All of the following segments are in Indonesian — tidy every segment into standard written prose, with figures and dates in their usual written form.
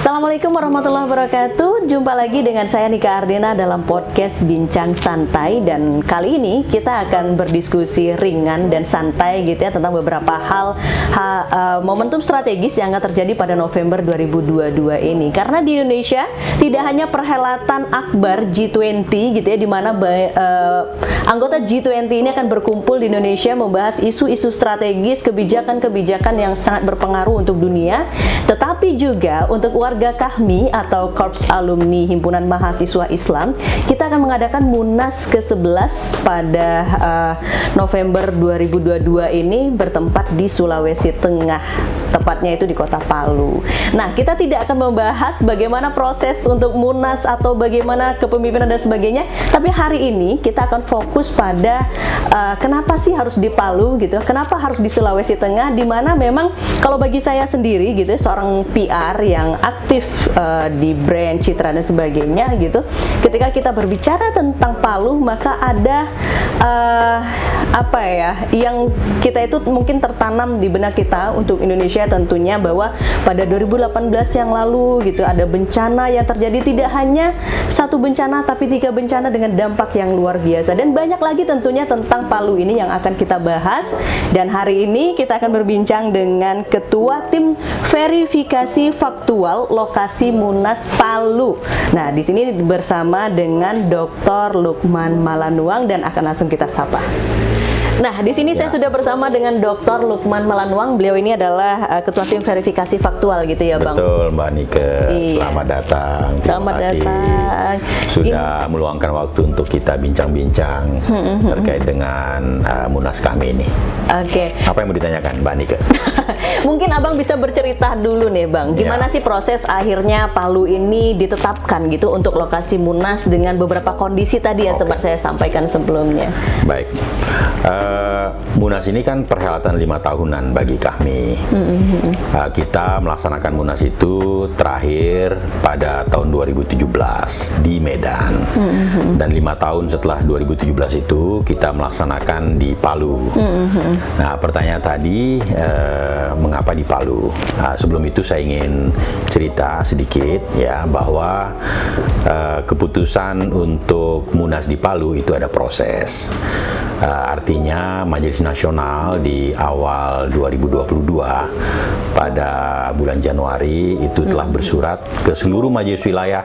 Assalamualaikum warahmatullahi wabarakatuh. Jumpa lagi dengan saya Nika Ardena dalam podcast Bincang Santai. Dan kali ini kita akan berdiskusi ringan dan santai gitu ya tentang beberapa hal momentum strategis yang akan terjadi pada November 2022 ini. Karena di Indonesia tidak hanya perhelatan akbar G20 gitu ya, di mana anggota G20 ini akan berkumpul di Indonesia membahas isu-isu strategis, kebijakan-kebijakan yang sangat berpengaruh untuk dunia, tetapi juga untuk warga KAHMI atau Korps Alumni Himpunan Mahasiswa Islam, kita akan mengadakan Munas ke-11 pada November 2022 ini bertempat di Sulawesi Tengah, tepatnya itu di Kota Palu. Nah, kita tidak akan membahas bagaimana proses untuk Munas atau bagaimana kepemimpinan dan sebagainya, tapi hari ini kita akan fokus pada kenapa sih harus di Palu gitu, kenapa harus di Sulawesi Tengah, di mana memang kalau bagi saya sendiri gitu, seorang PR yang aktif di brand, citra dan sebagainya gitu, ketika kita berbicara tentang Palu maka ada yang kita itu mungkin tertanam di benak kita untuk Indonesia tentunya, bahwa pada 2018 yang lalu gitu ada bencana yang terjadi, tidak hanya satu bencana tapi 3 bencana dengan dampak yang luar biasa, dan banyak lagi tentunya tentang Palu ini yang akan kita bahas. Dan hari ini kita akan berbincang dengan Ketua Tim Verifikasi Faktual Lokasi Munas Palu. Nah, di sini bersama dengan Dr. Lukman Malanuang dan akan langsung kita sapa. Nah, di sini saya sudah bersama dengan Dr. Lukman Malanuang. Beliau ini adalah Ketua Tim Verifikasi Faktual gitu ya, Bang? Betul, Mbak Nike. Iya. Selamat datang. Selamat datang. Sudah meluangkan waktu untuk kita bincang-bincang terkait dengan Munas kami ini. Oke. Apa yang mau ditanyakan, Mbak Nike? Mungkin Abang bisa bercerita dulu nih, Bang. Gimana sih proses akhirnya Palu ini ditetapkan gitu untuk lokasi Munas dengan beberapa kondisi tadi yang sempat saya sampaikan sebelumnya. Baik. Munas ini kan perhelatan 5 tahunan bagi kami. Kita melaksanakan Munas itu terakhir pada tahun 2017 di Medan. Dan 5 tahun setelah 2017 itu kita melaksanakan di Palu. Nah, pertanyaan tadi, mengapa di Palu? Sebelum itu saya ingin cerita sedikit ya, bahwa keputusan untuk Munas di Palu itu ada proses. Artinya Majelis Nasional di awal 2022 pada bulan Januari itu telah bersurat ke seluruh majelis wilayah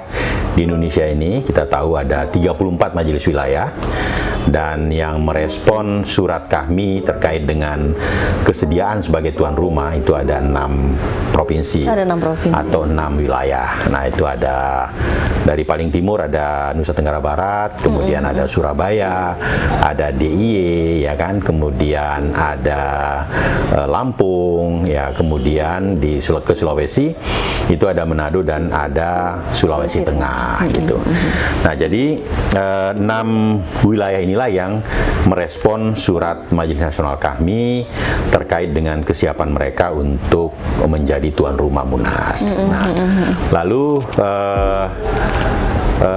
di Indonesia ini. Kita tahu ada 34 majelis wilayah, dan yang merespon surat kami terkait dengan kesediaan sebagai tuan rumah itu ada 6 provinsi, atau 6 wilayah. Nah, itu ada dari paling timur ada Nusa Tenggara Barat, kemudian ada Surabaya, ada DIY ya kan, kemudian ada Lampung ya, kemudian ke Sulawesi itu ada Manado dan ada Sulawesi Tengah gitu. Nah, jadi 6 wilayah inilah yang merespon surat Majelis Nasional kami terkait dengan kesiapan mereka untuk menjadi tuan rumah Munas. Nah, lalu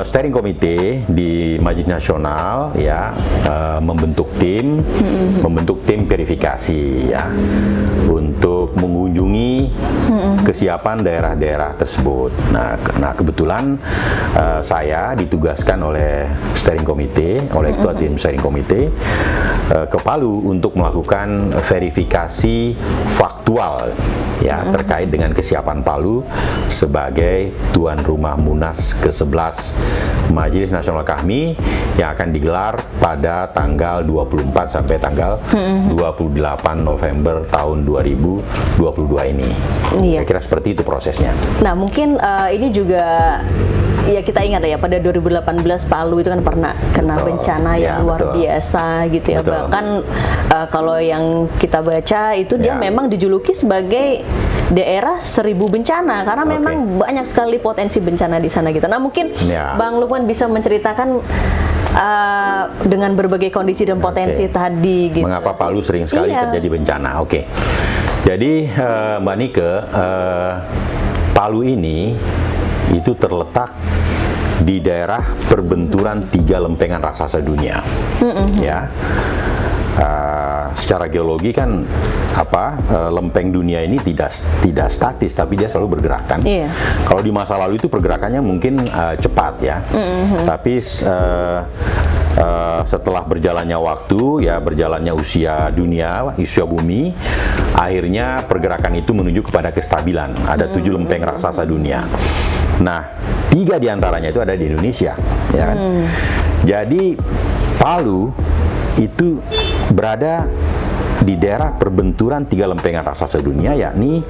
steering committee di Majelis Nasional ya membentuk tim verifikasi ya untuk mengunjungi kesiapan daerah-daerah tersebut. Nah kebetulan saya ditugaskan oleh steering committee, oleh ketua tim steering committee ke Palu untuk melakukan verifikasi faktual ya terkait dengan kesiapan Palu sebagai tuan rumah Munas ke-11 Majelis Nasional KAHMI yang akan digelar pada tanggal 24 sampai tanggal 28 November tahun 2022 ini. Iya. Kira-kira seperti itu prosesnya. Nah, mungkin ini juga ya kita ingat ya, pada 2018 Palu itu kan pernah kena bencana yang luar biasa gitu ya. Bahkan kalau yang kita baca itu dia memang dijuluki sebagai daerah 1000 bencana karena memang banyak sekali potensi bencana di sana gitu. Nah, mungkin Bang Lukman bisa menceritakan dengan berbagai kondisi dan potensi tadi gitu. Mengapa Palu sering sekali terjadi bencana? Jadi Mbak Nike, Palu ini itu terletak di daerah perbenturan 3 lempengan raksasa dunia. Ya. secara geologi kan lempeng dunia ini tidak statis, tapi dia selalu bergerak kan. Iya. Kalau di masa lalu itu pergerakannya mungkin cepat ya, tapi setelah berjalannya waktu, ya berjalannya usia dunia, usia bumi, akhirnya pergerakan itu menuju kepada kestabilan. Ada 7 lempeng raksasa dunia. Nah, 3 diantaranya itu ada di Indonesia, ya kan? Jadi Palu itu berada di daerah perbenturan 3 lempengan raksasa dunia, yakni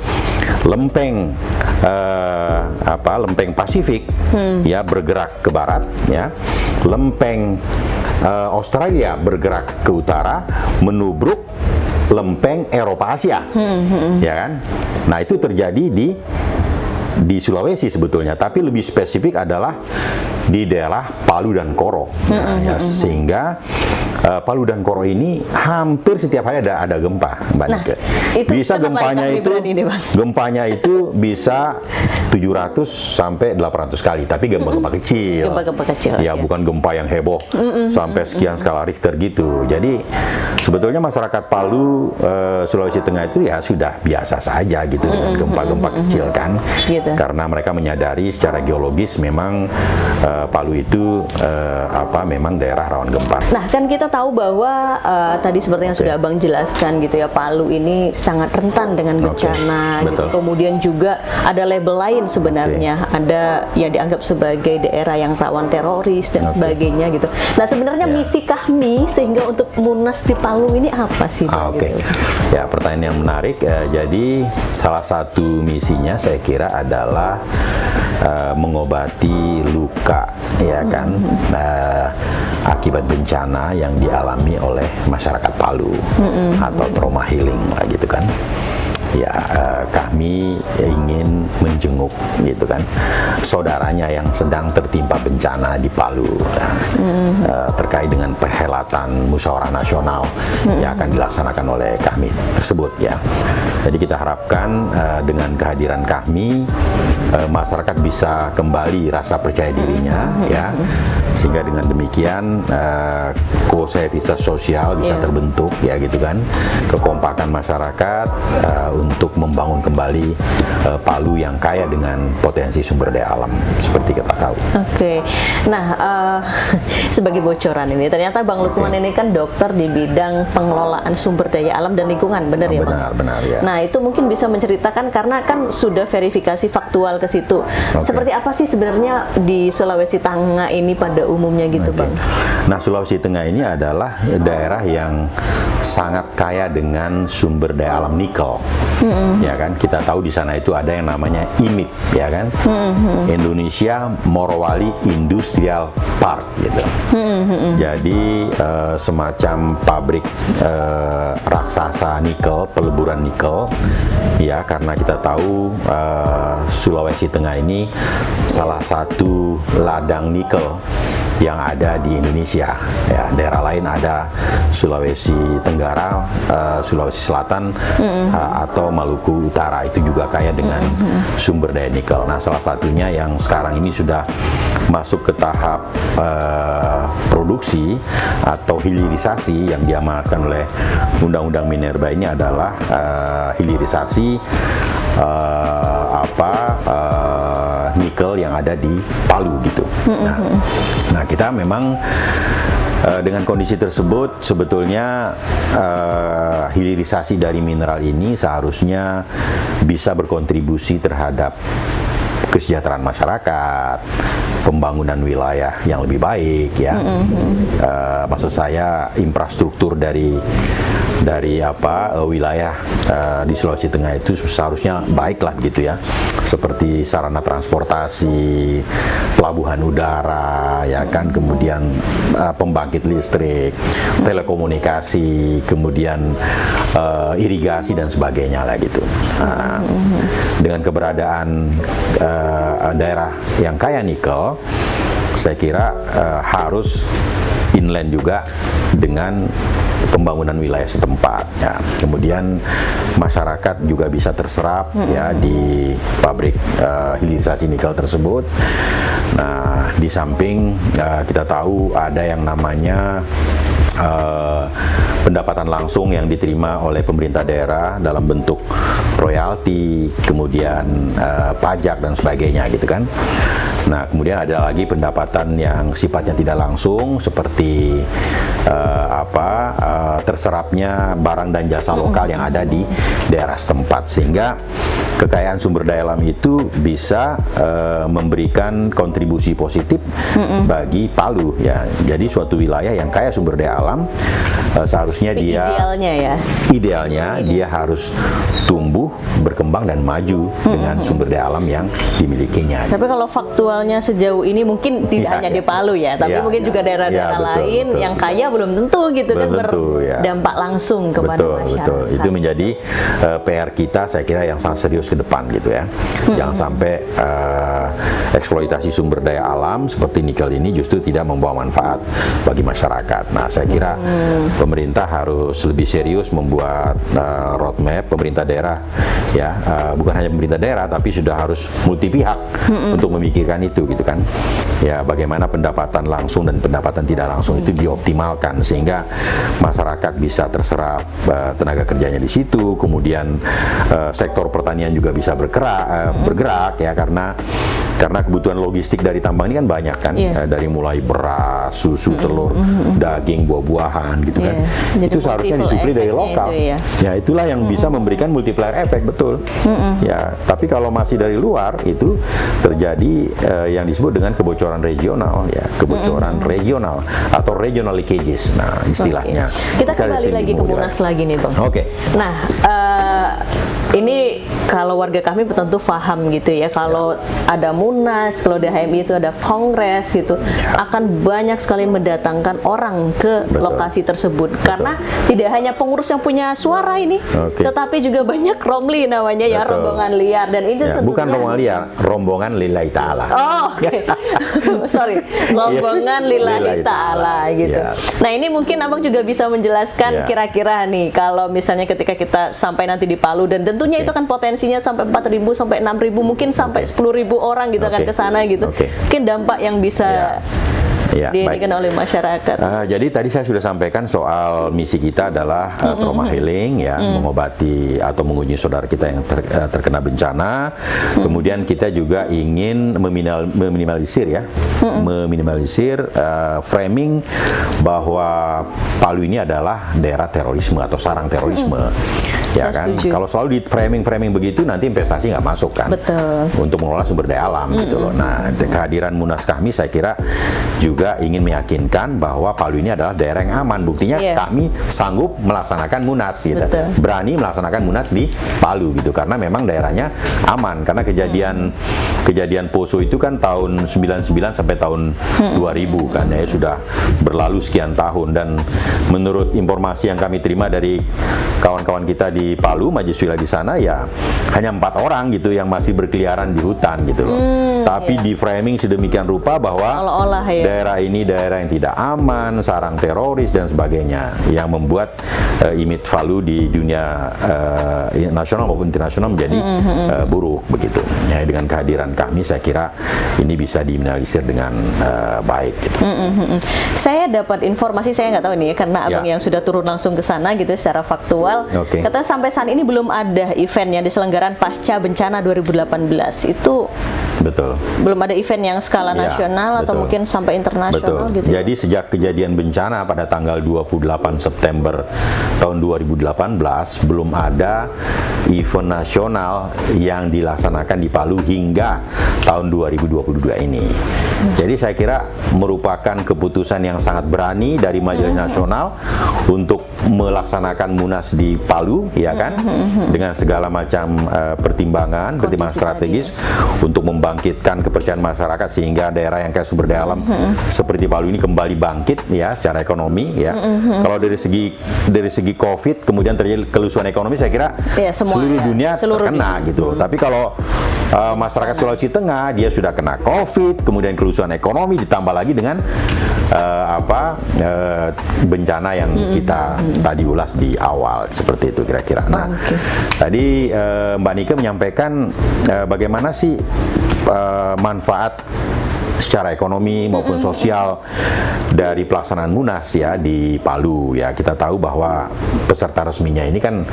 lempeng lempeng Pasifik ya bergerak ke barat, ya, lempeng Australia bergerak ke utara menubruk lempeng Eropa Asia, ya kan? Nah, itu terjadi di Sulawesi sebetulnya, tapi lebih spesifik adalah di daerah Palu dan Koro. Nah, ya, sehingga Palu dan Koro ini hampir setiap hari ada gempa, Mbak Nike. Bisa gempanya itu bisa 700 sampai 800 kali, tapi gempa-gempa kecil. Gempa-gempa kecil. Ya, bukan gempa yang heboh sampai sekian skala Richter gitu. Jadi sebetulnya masyarakat Palu, Sulawesi Tengah itu ya sudah biasa saja gitu dengan gempa-gempa kecil kan. Gitu. Karena mereka menyadari secara geologis memang Palu itu memang daerah rawan gempa. Nah, kan kita tahu bahwa tadi seperti yang sudah Abang jelaskan gitu ya, Palu ini sangat rentan dengan bencana gitu. Kemudian juga ada label lain sebenarnya, ada yang dianggap sebagai daerah yang rawan teroris dan sebagainya gitu. Nah, sebenarnya misi kami sehingga untuk Munas di Palu ini apa sih, Bang? Gitu? Ya, pertanyaan yang menarik. Jadi salah satu misinya saya kira adalah mengobati luka, ya kan, akibat bencana yang dialami oleh masyarakat Palu atau trauma healing lah gitu kan. Ya, kami ingin menjenguk gitu kan saudaranya yang sedang tertimpa bencana di Palu, terkait dengan perhelatan musyawarah nasional yang akan dilaksanakan oleh kami tersebut, ya. Jadi kita harapkan dengan kehadiran kami masyarakat bisa kembali rasa percaya dirinya, ya, sehingga dengan demikian kohesiovitas sosial bisa terbentuk, ya gitu kan, kekompakan masyarakat untuk membangun kembali Palu yang kaya dengan potensi sumber daya alam seperti kita tahu. Nah, sebagai bocoran ini, ternyata Bang Lukman ini kan dokter di bidang pengelolaan sumber daya alam dan lingkungan, benar ya, Bang? Benar, ya. Nah, itu mungkin bisa menceritakan karena kan sudah verifikasi faktual ke situ. Seperti apa sih sebenarnya di Sulawesi Tengah ini pada umumnya gitu, Bang? Nah, Sulawesi Tengah ini adalah daerah yang sangat kaya dengan sumber daya alam nikel. Ya kan, kita tahu di sana itu ada yang namanya IMIP, ya kan, Indonesia Morowali Industrial Park gitu. Jadi semacam pabrik raksasa nikel, peleburan nikel, ya, karena kita tahu Sulawesi Tengah ini salah satu ladang nikel yang ada di Indonesia, ya. Daerah lain ada Sulawesi Tenggara, Sulawesi Selatan, atau Maluku Utara, itu juga kaya dengan sumber daya nikel. Nah, salah satunya yang sekarang ini sudah masuk ke tahap produksi atau hilirisasi yang diamanatkan oleh Undang-Undang Minerba ini adalah hilirisasi nikel yang ada di Palu gitu. Nah, kita memang dengan kondisi tersebut sebetulnya hilirisasi dari mineral ini seharusnya bisa berkontribusi terhadap kesejahteraan masyarakat, pembangunan wilayah yang lebih baik, ya. Maksud saya infrastruktur dari wilayah di Sulawesi Tengah itu seharusnya baiklah gitu, ya, seperti sarana transportasi, pelabuhan udara, ya kan, kemudian pembangkit listrik, telekomunikasi, kemudian irigasi dan sebagainya lah gitu. Dengan keberadaan daerah yang kaya nikel, saya kira harus inland juga dengan pembangunan wilayah setempat, ya. Kemudian masyarakat juga bisa terserap, ya, di pabrik hilirisasi nikel tersebut. Nah, di samping kita tahu ada yang namanya pendapatan langsung yang diterima oleh pemerintah daerah dalam bentuk royalti, kemudian pajak dan sebagainya gitu kan. Nah, kemudian ada lagi pendapatan yang sifatnya tidak langsung seperti terserapnya barang dan jasa lokal yang ada di daerah setempat, sehingga kekayaan sumber daya alam itu bisa memberikan kontribusi positif bagi Palu ya. Jadi suatu wilayah yang kaya sumber daya alam seharusnya idealnya dia harus tumbuh, berkembang dan maju dengan sumber daya alam yang dimilikinya. Tapi kalau faktualnya sejauh ini mungkin tidak hanya di Palu ya, tapi mungkin juga daerah-daerah lain yang kaya belum tentu gitu kan berdampak langsung kepada masyarakat. Betul. Itu menjadi PR kita, saya kira, yang sangat serius ke depan gitu ya. Jangan sampai eksploitasi sumber daya alam seperti nikel ini justru tidak membawa manfaat bagi masyarakat. Nah, saya kira pemerintah harus lebih serius membuat roadmap, pemerintah daerah ya, bukan hanya pemerintah daerah tapi sudah harus multi pihak untuk memikirkan itu gitu kan. Ya, bagaimana pendapatan langsung dan pendapatan tidak langsung itu dioptimalkan sehingga masyarakat bisa terserap tenaga kerjanya di situ, kemudian sektor pertanian juga bisa bergerak ya, karena kebutuhan logistik dari tambang ini kan banyak kan, dari mulai beras, susu, telur, daging, buah-buahan gitu kan. Itu seharusnya disuplai dari lokal. Ya, itulah yang bisa memberikan multiplier effect, betul. Ya, tapi kalau masih dari luar itu terjadi yang disebut dengan kebocoran regional ya, kebocoran regional atau regional leakages. Nah, istilahnya. Kita kembali lagi ke Munas lagi nih, Bang. Nah, ini kalau warga kami tentu paham gitu ya, kalau ada Munas, kalau di HMI itu ada kongres gitu, akan banyak sekali mendatangkan orang ke lokasi tersebut. Karena tidak hanya pengurus yang punya suara ini, tetapi juga banyak romli namanya ya, rombongan liar, dan itu bukan rombongan liar, rombongan lillahi ta'ala. Rombongan lillahi ta'ala gitu. Nah, ini mungkin Abang juga bisa menjelaskan kira-kira nih, kalau misalnya ketika kita sampai nanti di Palu, dan tentunya itu kan potensinya sampai 4.000 sampai 6.000 mungkin sampai 10.000 orang gitu akan ke sana gitu. Mungkin dampak yang bisa diinginkan oleh masyarakat. Jadi tadi saya sudah sampaikan soal misi kita adalah trauma healing ya, mengobati atau mengunjungi saudara kita yang terkena bencana. Kemudian kita juga ingin meminimalisir framing bahwa Palu ini adalah daerah terorisme atau sarang terorisme. Ya kan, kalau selalu di framing begitu nanti investasi nggak masuk kan. Betul. Untuk mengelola sumber daya alam gitu loh. Nah, kehadiran Munas kami saya kira juga ingin meyakinkan bahwa Palu ini adalah daerah yang aman. Buktinya kami sanggup melaksanakan Munas gitu. Berani melaksanakan Munas di Palu gitu, karena memang daerahnya aman. Karena kejadian Poso itu kan tahun 99 sampai tahun 2000 kan ya, sudah berlalu sekian tahun, dan menurut informasi yang kami terima dari kawan-kawan kita di Palu, majelis wilayah di sana ya hanya 4 orang gitu yang masih berkeliaran di hutan gitu loh. Tapi di framing sedemikian rupa bahwa daerah ini daerah yang tidak aman, sarang teroris dan sebagainya, yang membuat image Palu di dunia nasional maupun internasional menjadi buruk begitu. Ya, dengan kehadiran kami saya kira ini bisa diminimalisir dengan baik gitu. Saya dapat informasi, saya nggak tahu nih karena Abang yang sudah turun langsung ke sana gitu secara faktual. Kata sampai saat ini belum ada event yang diselenggarakan pasca bencana 2018 itu. Betul. Belum ada event yang skala nasional atau mungkin sampai internasional gitu. Jadi sejak kejadian bencana pada tanggal 28 September tahun 2018 belum ada event nasional yang dilaksanakan di Palu hingga tahun 2022 ini. Jadi saya kira merupakan keputusan yang sangat berani dari Majelis Nasional untuk melaksanakan Munas di Palu ya kan, dengan segala macam pertimbangan strategis untuk membangkitkan kepercayaan masyarakat sehingga daerah yang kaya sumber daya alam seperti Palu ini kembali bangkit ya secara ekonomi ya. Kalau dari segi Covid kemudian terjadi kelusuan ekonomi, saya kira seluruh dunia terkena gitu loh. Tapi kalau masyarakat Sulawesi Tengah dia sudah kena Covid, kemudian kelusuan ekonomi ditambah lagi dengan bencana yang kita tadi ulas di awal, seperti itu kira-kira. Nah, tadi Mbak Nike menyampaikan bagaimana sih manfaat secara ekonomi maupun sosial dari pelaksanaan Munas ya di Palu ya. Kita tahu bahwa peserta resminya ini kan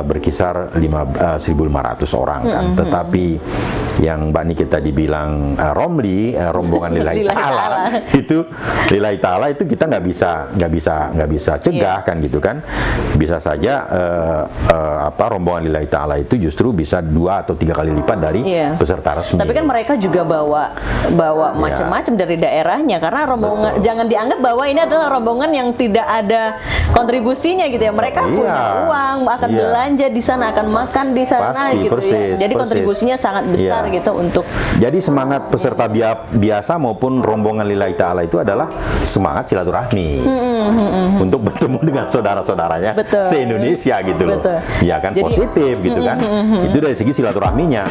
berkisar 1.500 orang kan. Tetapi yang Mbak Nike tadi bilang rombongan lillahi ta'ala itu lillahi ta'ala itu kita nggak bisa cegah kan gitu kan. Bisa saja rombongan lillahi ta'ala itu justru bisa 2 atau 3 kali lipat dari peserta resmi. Tapi kan mereka juga bawa macam-macam dari daerahnya, karena rombongan jangan dianggap bahwa ini adalah rombongan yang tidak ada kontribusinya gitu ya. Mereka punya uang, akan belanja di sana, akan makan di sana. Pasti, gitu persis, ya. Jadi kontribusinya sangat besar gitu untuk. Jadi semangat peserta biasa maupun rombongan lillahi ta'ala itu adalah semangat silaturahmi untuk bertemu dengan saudara-saudaranya se-Indonesia gitu loh. Ya kan. Jadi, positif gitu kan. Itu dari segi silaturahminya.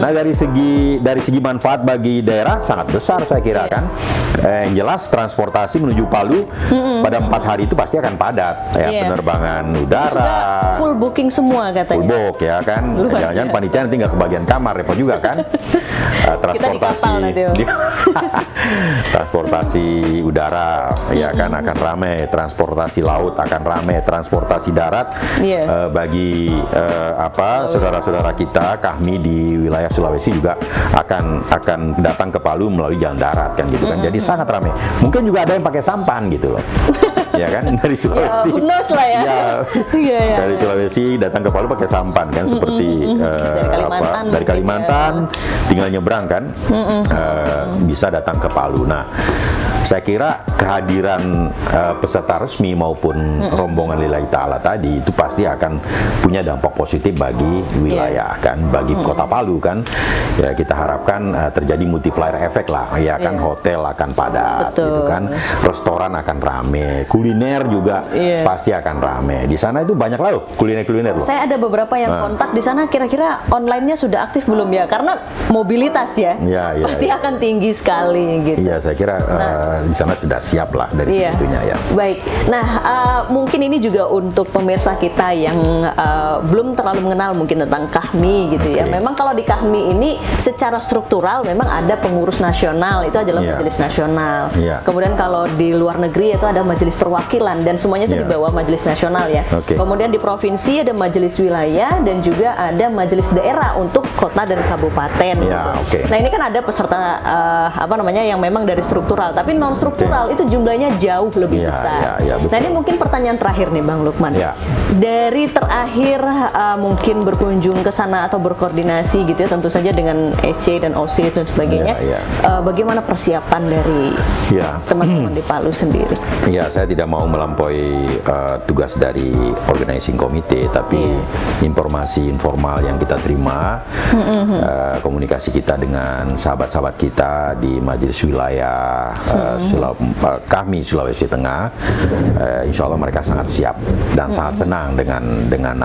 Nah dari segi manfaat bagi daerah sangat besar saya kira kan. Yang jelas transportasi menuju Palu pada 4 hari itu pasti akan padat ya. Penerbangan udara full booking semua katanya. Full book ya kan. Jangan-jangan panitia nanti nggak kebagian kamar, repot juga kan. Transportasi udara ya kan akan ramai, transportasi laut akan ramai, transportasi darat bagi saudara-saudara kita kami di wilayah Sulawesi juga akan datang ke Palu melalui jalan darat kan gitu kan. Jadi sangat ramai. Mungkin juga ada yang pakai sampan gitu loh. Ya kan dari Sulawesi. Lah ya. Dari Sulawesi datang ke Palu pakai sampan kan seperti dari Kalimantan tinggal nyebrang kan. Bisa datang ke Palu. Nah, saya kira kehadiran peserta resmi maupun rombongan lillahi ta'ala tadi itu pasti akan punya dampak positif bagi wilayah kan, bagi Kota Palu kan. Ya kita harapkan terjadi multiplier effect lah, ya kan. Hotel akan padat gitu kan, restoran akan rame, kuliner juga pasti akan rame. Di sana itu banyak lah loh kuliner-kuliner loh. Saya ada beberapa yang kontak di sana, kira-kira online-nya sudah aktif belum ya? Karena mobilitas pasti akan tinggi sekali gitu. Iya, saya kira di sana sudah siap lah dari segitunya ya. Baik. Nah, mungkin ini juga untuk pemirsa kita yang belum terlalu mengenal mungkin tentang KAHMI gitu ya. Memang kalau di KAHMI ini secara struktural memang ada pengurus nasional, itu adalah majelis nasional. Kemudian kalau di luar negeri itu ada majelis perwakilan dan semuanya itu di bawah majelis nasional ya. Kemudian di provinsi ada majelis wilayah dan juga ada majelis daerah untuk kota dan kabupaten. Gitu. Nah, ini kan ada peserta yang memang dari struktural, tapi non struktural itu jumlahnya jauh lebih besar. Nah, ini mungkin pertanyaan terakhir nih Bang Lukman. Dari terakhir mungkin berkunjung ke sana atau berkoordinasi gitu ya, tentu saja dengan SC dan OC dan sebagainya. Bagaimana persiapan dari teman-teman di Palu sendiri? Ya, saya tidak mau melampaui tugas dari organizing committee, tapi informasi informal yang kita terima, komunikasi kita dengan sahabat-sahabat kita di majelis wilayah kami Sulawesi Tengah, insya Allah mereka sangat siap dan sangat senang dengan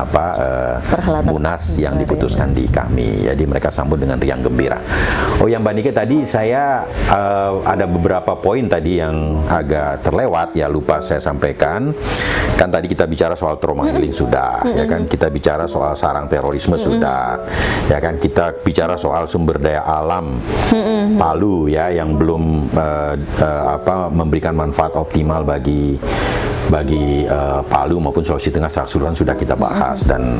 Munas yang diputuskan di kami. Jadi mereka sambut dengan riang gembira. Oh, yang Mbak Nike tadi saya ada beberapa poin tadi yang agak terlewat ya, lupa saya sampaikan. Kan tadi kita bicara soal trauma healing sudah, ya kan, kita bicara soal sarang terorisme sudah, ya kan, kita bicara soal sumber daya alam Palu ya yang belum memberikan manfaat optimal bagi Palu maupun Sulawesi Tengah secara keseluruhan sudah kita bahas, dan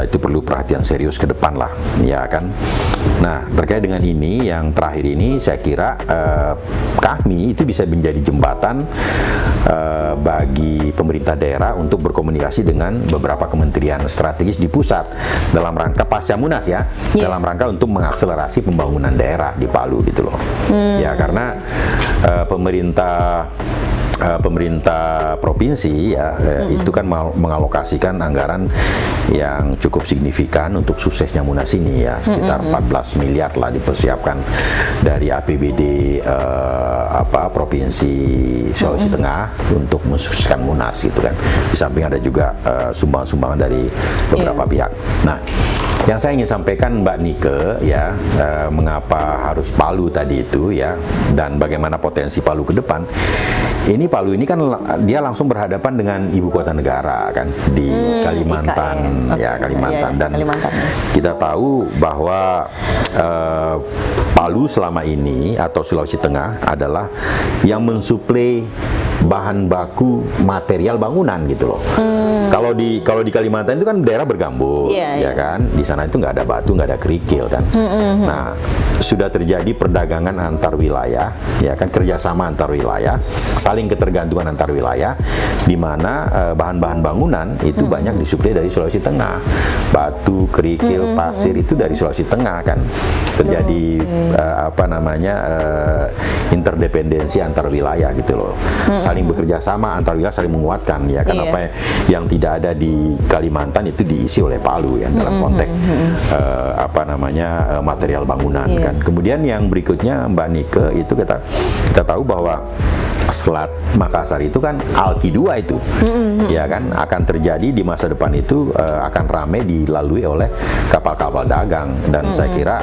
itu perlu perhatian serius ke depan lah, ya kan. Nah, terkait dengan ini yang terakhir ini saya kira kami itu bisa menjadi jembatan bagi pemerintah daerah untuk berkomunikasi dengan beberapa kementerian strategis di pusat dalam rangka pasca Munas ya, dalam rangka untuk mengakselerasi pembangunan daerah di Palu gitu loh. Ya, karena pemerintah provinsi ya itu kan mengalokasikan anggaran yang cukup signifikan untuk suksesnya Munas ini ya, sekitar 14 miliar lah dipersiapkan dari APBD Provinsi Sulawesi Tengah untuk mensukseskan Munas gitu kan. Di samping ada juga sumbangan-sumbangan dari beberapa pihak. Nah, yang saya ingin sampaikan Mbak Nike ya, mengapa harus Palu tadi itu ya, dan bagaimana potensi Palu ke depan. Ini Palu ini kan dia langsung berhadapan dengan ibu kota negara kan di Kalimantan, Kalimantan. Dan kita tahu bahwa Palu selama ini atau Sulawesi Tengah adalah yang mensuplai bahan baku material bangunan gitu loh. Kalau di Kalimantan itu kan daerah bergambut, ya kan. Di sana itu nggak ada batu, nggak ada kerikil kan. Nah, sudah terjadi perdagangan antar wilayah, ya kan, kerjasama antar wilayah, saling ketergantungan antar wilayah, di mana bahan-bahan bangunan itu banyak disuplai dari Sulawesi Tengah. Batu, kerikil, pasir itu dari Sulawesi Tengah kan. Terjadi interdependensi antar wilayah gitu loh. Saling bekerja sama antar wilayah, saling menguatkan, ya kan. Apa yang tidak ada di Kalimantan itu diisi oleh Palu ya, dalam konteks material bangunan kan. Kemudian yang berikutnya Mbak Nike, itu kita tahu bahwa Selat Makassar itu kan Alki 2 itu, ya kan, akan terjadi di masa depan itu, akan ramai dilalui oleh kapal-kapal dagang, dan saya kira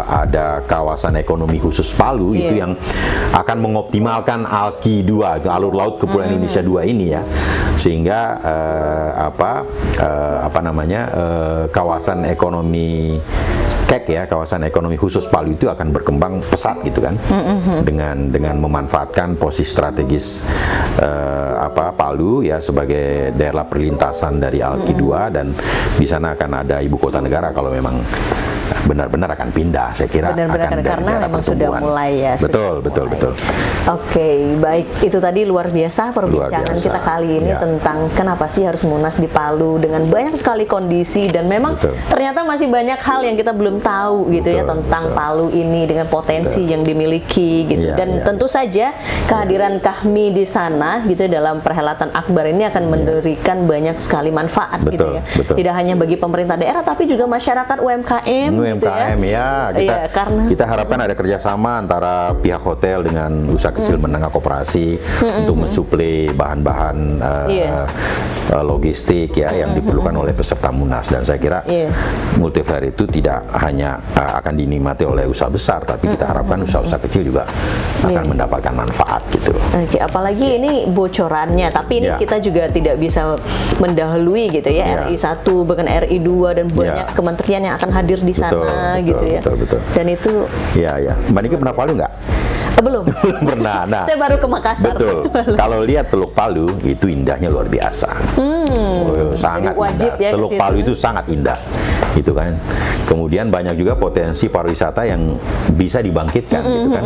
ada kawasan ekonomi khusus Palu itu yang akan mengoptimalkan Alki 2 itu, alur laut Kepulauan Indonesia 2 ini ya, sehingga kawasan ekonomi kawasan ekonomi khusus Palu itu akan berkembang pesat gitu kan, dengan memanfaatkan posisi strategis Palu ya sebagai daerah perlintasan dari Alki 2, dan di sana akan ada ibu kota negara kalau memang benar-benar akan pindah, saya kira akan karena memang sudah mulai ya. Betul. Oke, baik, itu tadi luar biasa perbincangan kita kali ini tentang kenapa sih harus Munas di Palu, dengan banyak sekali kondisi, dan memang ternyata masih banyak hal yang kita belum tahu gitu ya tentang Palu ini, dengan potensi yang dimiliki gitu, dan tentu saja kehadiran kami di sana gitu dalam perhelatan Akbar ini akan memberikan banyak sekali manfaat gitu ya. Tidak hanya bagi pemerintah daerah tapi juga masyarakat UMKM gitu ya. Kita harapkan ada kerjasama antara pihak hotel dengan usaha kecil menengah koperasi untuk mensuplai bahan-bahan logistik ya yang diperlukan oleh peserta Munas, dan saya kira multiplier itu tidak hanya akan dinikmati oleh usaha besar, tapi kita harapkan usaha-usaha kecil juga akan mendapatkan manfaat gitu. Apalagi ini bocorannya, tapi ini kita juga tidak bisa mendahului gitu ya, RI 1 bahkan RI 2 dan banyak kementerian yang akan hadir di sana gitu ya. Dan itu Mbak Nike pernah Palu nggak? Belum. Belum pernah. Nah, saya baru ke Makassar. Betul. Kalau lihat Teluk Palu itu indahnya luar biasa. Sangat wajib indah. Teluk Palu itu sangat indah. Gitu kan. Kemudian banyak juga potensi pariwisata yang bisa dibangkitkan gitu kan.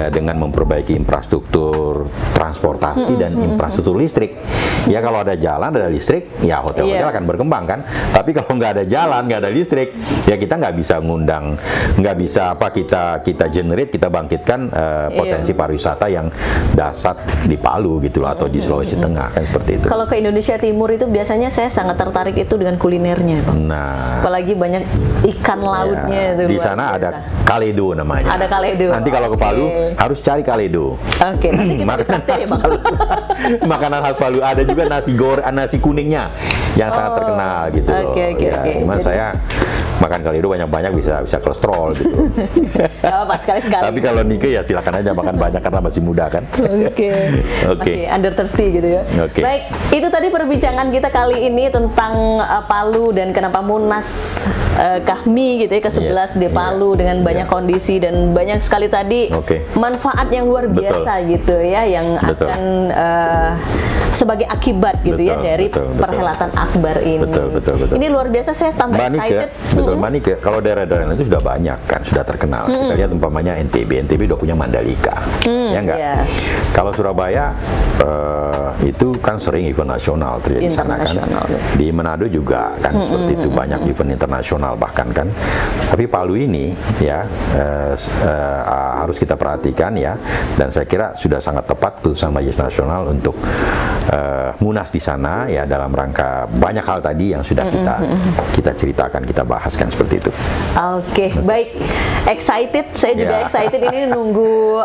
Dengan memperbaiki infrastruktur transportasi dan infrastruktur listrik. Ya kalau ada jalan, ada listrik, ya hotel-hotel akan berkembang kan. Tapi kalau nggak ada jalan, nggak ada listrik, ya kita nggak bisa ngundang, nggak bisa kita generate, kita bangkitkan potensi pariwisata yang dasar di Palu gitu loh, atau di Sulawesi Tengah kan, seperti itu. Kalau ke Indonesia Timur itu biasanya saya sangat tertarik itu dengan kulinernya, Bang. Nah, apalagi banyak ikan lautnya itu. Di sana ada Kaledo namanya. Ada Kaledo. Nanti kalau ke Palu harus cari Kaledo. Oke, nanti kita traktir ya, Bang. Makanan khas Palu, ada juga nasi goreng, nasi kuningnya yang sangat terkenal gitu loh. Cuman saya makan Kaledo banyak-banyak bisa kolesterol gitu. Apa sekali-sekali. Tapi kalau Nike ya silakan aja makan banyak karena masih muda kan. Masih under 30 gitu ya. Baik, itu tadi perbincangan kita kali ini tentang Palu dan kenapa Munas Kahmi gitu ya ke-11 di Palu dengan banyak kondisi dan banyak sekali tadi manfaat yang luar biasa gitu ya, yang akan sebagai akibat gitu ya dari perhelatan Akbar ini. Ini luar biasa, saya tambah excited. Mbak Nike, kalau daerah-daerah itu sudah banyak kan, sudah terkenal. Kita lihat umpamanya NTB udah punya Mandalika, ya enggak? Kalau Surabaya itu kan sering event nasional terjadi di sana kan. Di Manado juga kan seperti itu, banyak event internasional bahkan kan. Tapi Palu ini ya harus kita perhatikan ya, dan saya kira sudah sangat tepat keputusan Majelis Nasional untuk Munas di sana ya, dalam rangka banyak hal tadi yang sudah kita ceritakan, kita bahaskan seperti itu. Baik, excited, saya juga excited ini nunggu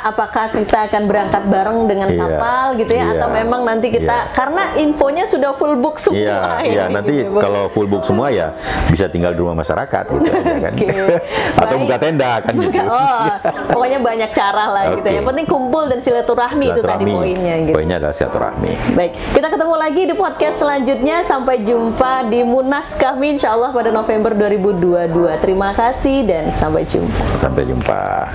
apakah kita akan berangkat bareng dengan kapal gitu ya, atau memang nanti kita karena infonya sudah full book semua. Nanti gitu, kalau full book semua ya bisa tinggal di rumah masyarakat gitu aja kan. Atau buka tenda kan gitu. Pokoknya banyak cara lah gitu. Yang penting kumpul dan silaturahmi itu tadi poinnya gitu. Poinnya adalah silaturahmi. silaturahmi. Baik, kita ketemu lagi di podcast selanjutnya. Sampai jumpa di Munas kami insya Allah pada November 2022. Terima kasih dan sampai jumpa. Sampai jumpa.